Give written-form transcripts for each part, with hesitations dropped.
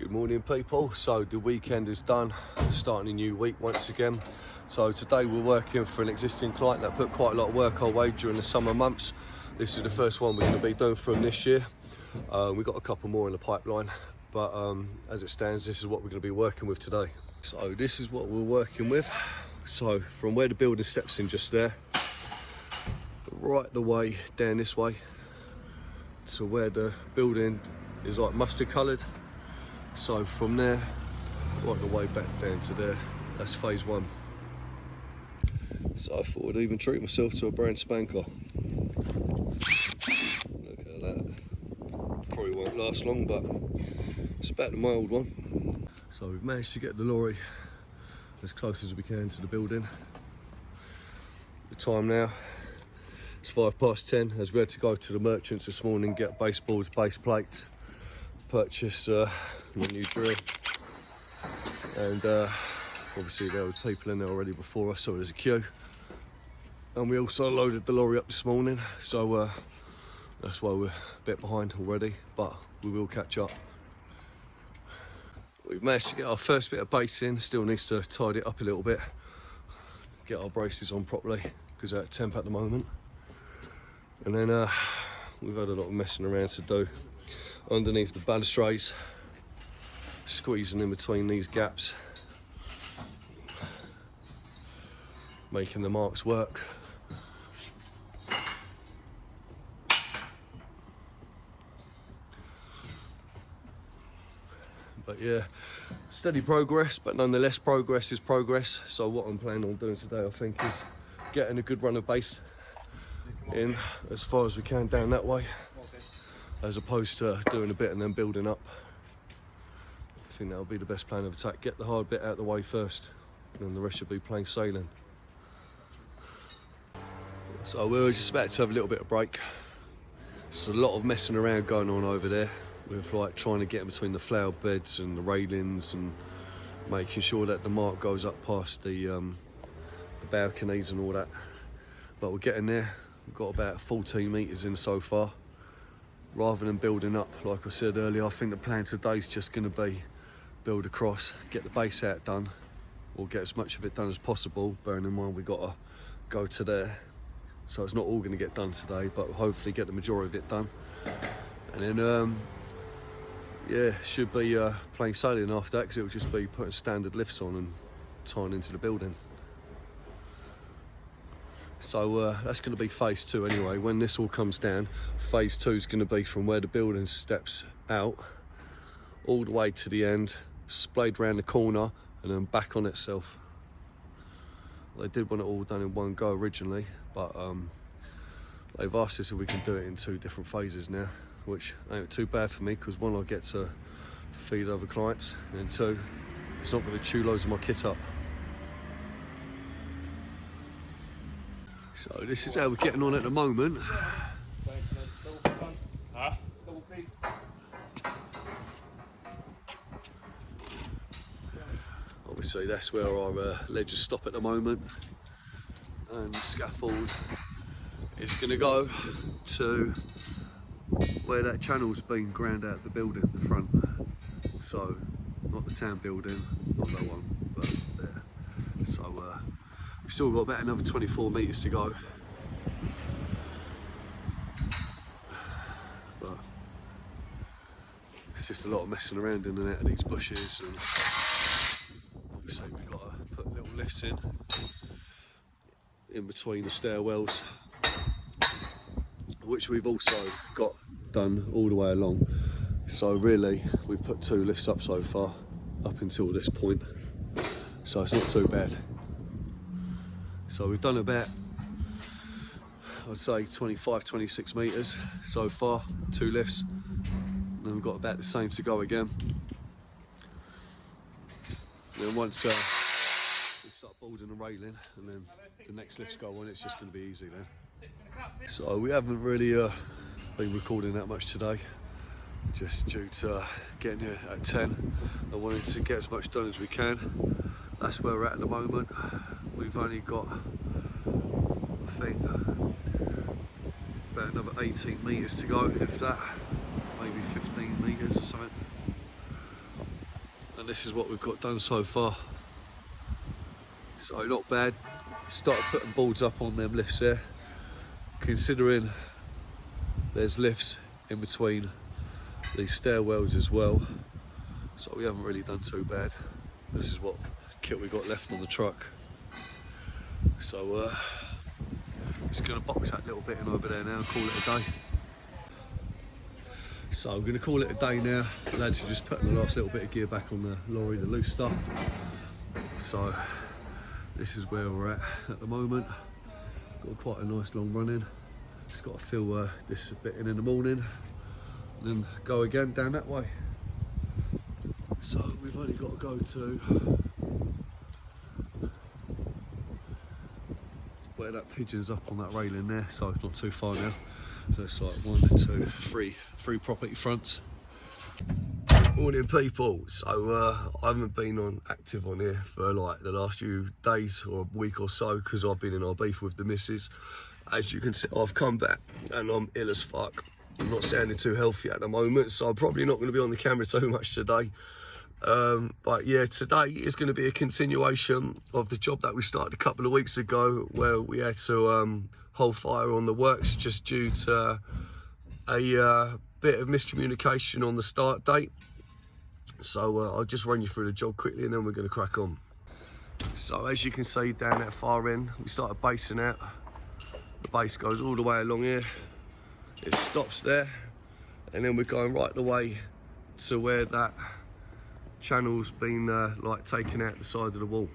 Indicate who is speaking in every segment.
Speaker 1: Good morning, people. So the weekend is done, starting a new week once again. So today we're working for an existing client that put quite a lot of work our way during the summer months. This is the first one we're going to be doing for them this year. We've got a couple more in the pipeline, but as it stands, this is what we're going to be working with today. So this is what we're working with. So from where the building steps in just there, right the way down this way to where the building is like mustard coloured. So from there, right the way back down to there, that's phase one. So I thought I'd even treat myself to a brand spanker. Look at that. Probably won't last long, but it's better than my old one. So we've managed to get the lorry as close as we can to the building. The time now, it's 10:05, as we had to go to the merchants this morning, get baseboards, base plates, purchase a new drill, and obviously there were people in there already before us, so there's a queue. And we also loaded the lorry up this morning, so that's why we're a bit behind already, but we will catch up. We've managed to get our first bit of base in, still needs to tidy it up a little bit, get our braces on properly because they're at temp at the moment. And then we've had a lot of messing around to do underneath the balustrades, squeezing in between these gaps, making the marks work. But yeah, steady progress, but nonetheless progress is progress. So what I'm planning on doing today, I think, is getting a good run of base in as far as we can down that way, as opposed to doing a bit and then building up. I think that'll be the best plan of attack. Get the hard bit out of the way first, and then the rest should be plain sailing. So we were just about to have a little bit of break. There's a lot of messing around going on over there with like trying to get in between the flower beds and the railings and making sure that the mark goes up past the balconies and all that. But we're getting there. We've got about 14 metres in so far. Rather than building up, like I said earlier, I think the plan today is just going to be build across, get the base out done, or get as much of it done as possible, bearing in mind we've got to go to there. So it's not all going to get done today, but hopefully get the majority of it done. And then, yeah, should be plain sailing after that, because it will just be putting standard lifts on and tying into the building. So that's going to be phase two anyway. When this all comes down, phase two is going to be from where the building steps out all the way to the end, splayed round the corner and then back on itself. They did want it all done in one go originally, but they've asked us if we can do it in two different phases now, which ain't too bad for me, because one, I get to feed other clients, and two, it's not going to chew loads of my kit up. So this is how we're getting on at the moment. Obviously that's where our ledges stop at the moment, and the scaffold is going to go to where that channel's been ground out the building, the front. So not the town building, not that one, but there. So we've still got about another 24 metres to go. But it's just a lot of messing around in and out of these bushes, and obviously we've got to put little lifts in between the stairwells, which we've also got done all the way along. So really we've put 2 lifts up so far, up until this point, so it's not too bad. So we've done about, I'd say 25-26 metres so far, 2 lifts, and then we've got about the same to go again. And then once we start boarding and railing, and then the next lifts go on, it's just going to be easy then. So we haven't really been recording that much today, just due to getting here at 10 and wanting to get as much done as we can. That's where we're at the moment. We've only got, I think, about another 18 metres to go, if that, maybe 15 metres or something. And this is what we've got done so far. So not bad. Started putting boards up on them lifts there, considering there's lifts in between these stairwells as well, so we haven't really done too bad. This is what kit we got left on the truck, so just going to box that little bit in over there now and call it a day. So I'm going to call it a day now. Lads are just putting the last little bit of gear back on the lorry, the loose stuff. So this is where we're at the moment. Got quite a nice long run in. Just got to fill this bit in the morning, and then go again down that way. So we've only got to go to where that pigeon's up on that railing there, so it's not too far now. So it's like 1, 2, 3 property fronts. Morning people. So I haven't been active on here for like the last few days or a week or so, because I've been in our beef with the missus. As you can see, I've come back and I'm ill as fuck. I'm not sounding too healthy at the moment, so I'm probably not going to be on the camera too much today. But yeah, today is going to be a continuation of the job that we started a couple of weeks ago, where we had to hold fire on the works just due to a bit of miscommunication on the start date. So I'll just run you through the job quickly and then we're going to crack on. So as you can see down that far end, we started basing out. The base goes all the way along here, it stops there, and then we're going right the way to where that channel's been like taken out the side of the wall,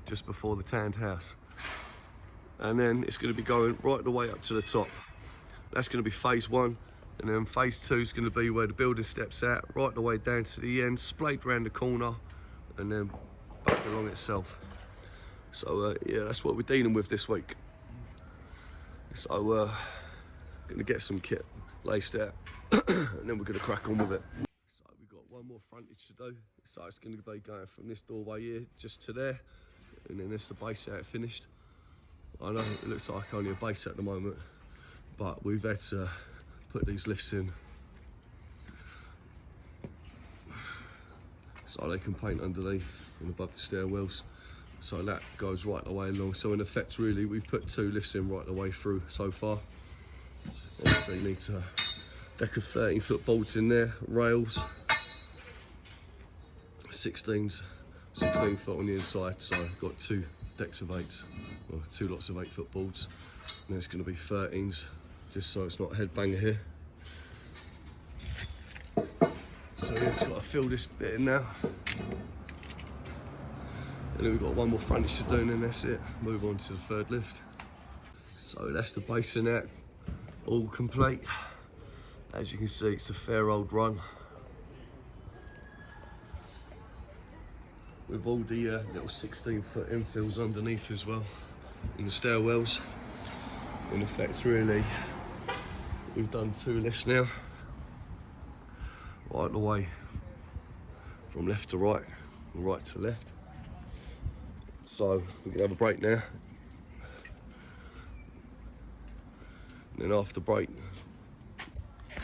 Speaker 1: just before the tanned house. And then it's going to be going right the way up to the top. That's going to be phase 1, and then phase 2 is going to be where the building steps out, right the way down to the end, splayed around the corner, and then back along itself. So yeah, that's what we're dealing with this week. So gonna get some kit laced out and then we're gonna crack on with it. So we've got one more frontage to do. So it's gonna be going from this doorway here just to there, and then there's the base out finished. I know it looks like only a base at the moment, but we've had to put these lifts in so they can paint underneath and above the stairwells. So that goes right the way along. So in effect, really, we've put 2 lifts in right the way through so far. Obviously, you need to deck of 13-foot bolts in there, rails, 16 foot on the inside. So I've got 2 decks of 8s, well, 2 lots of 8-foot boards. And there's going to be 13s, just so it's not a headbanger here. So yeah, just got to fill this bit in now. And then we've got one more frontage to do, and then that's it. Move on to the 3rd lift. So that's the basing out, all complete. As you can see, it's a fair old run. With all the little 16-foot infills underneath as well, in the stairwells. In effect, really, we've done 2 lifts now, right the way from left to right, and right to left. So we can have a break now, and then after break,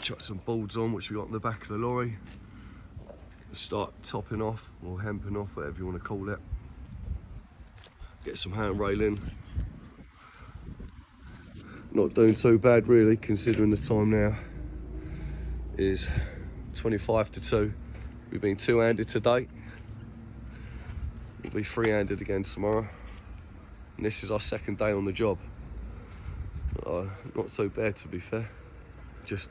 Speaker 1: chuck some boards on which we got in the back of the lorry, start topping off or hemping off, whatever you want to call it. Get some hand railing. Not doing too bad really, considering the time now is 25 to 2. We've been 2-handed today. We'll be 3-handed again tomorrow. And this is our 2nd day on the job. Not so bad, to be fair. Just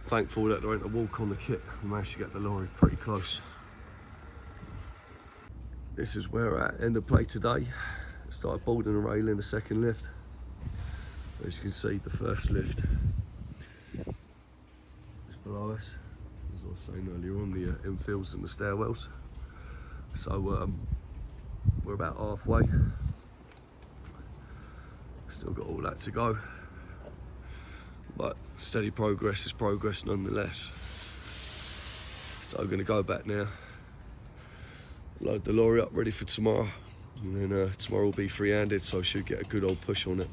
Speaker 1: thankful that there ain't a walk on the kit. We managed to get the lorry pretty close. This is where we're at, end of play today. Started boarding a rail in the 2nd lift. As you can see, the 1st lift is below us. As I was saying earlier on, the infills and the stairwells. So we're about halfway. Still got all that to go, but steady progress is progress nonetheless. So I'm going to go back now, load the lorry up ready for tomorrow, and then tomorrow will be 3-handed, so I should get a good old push on it.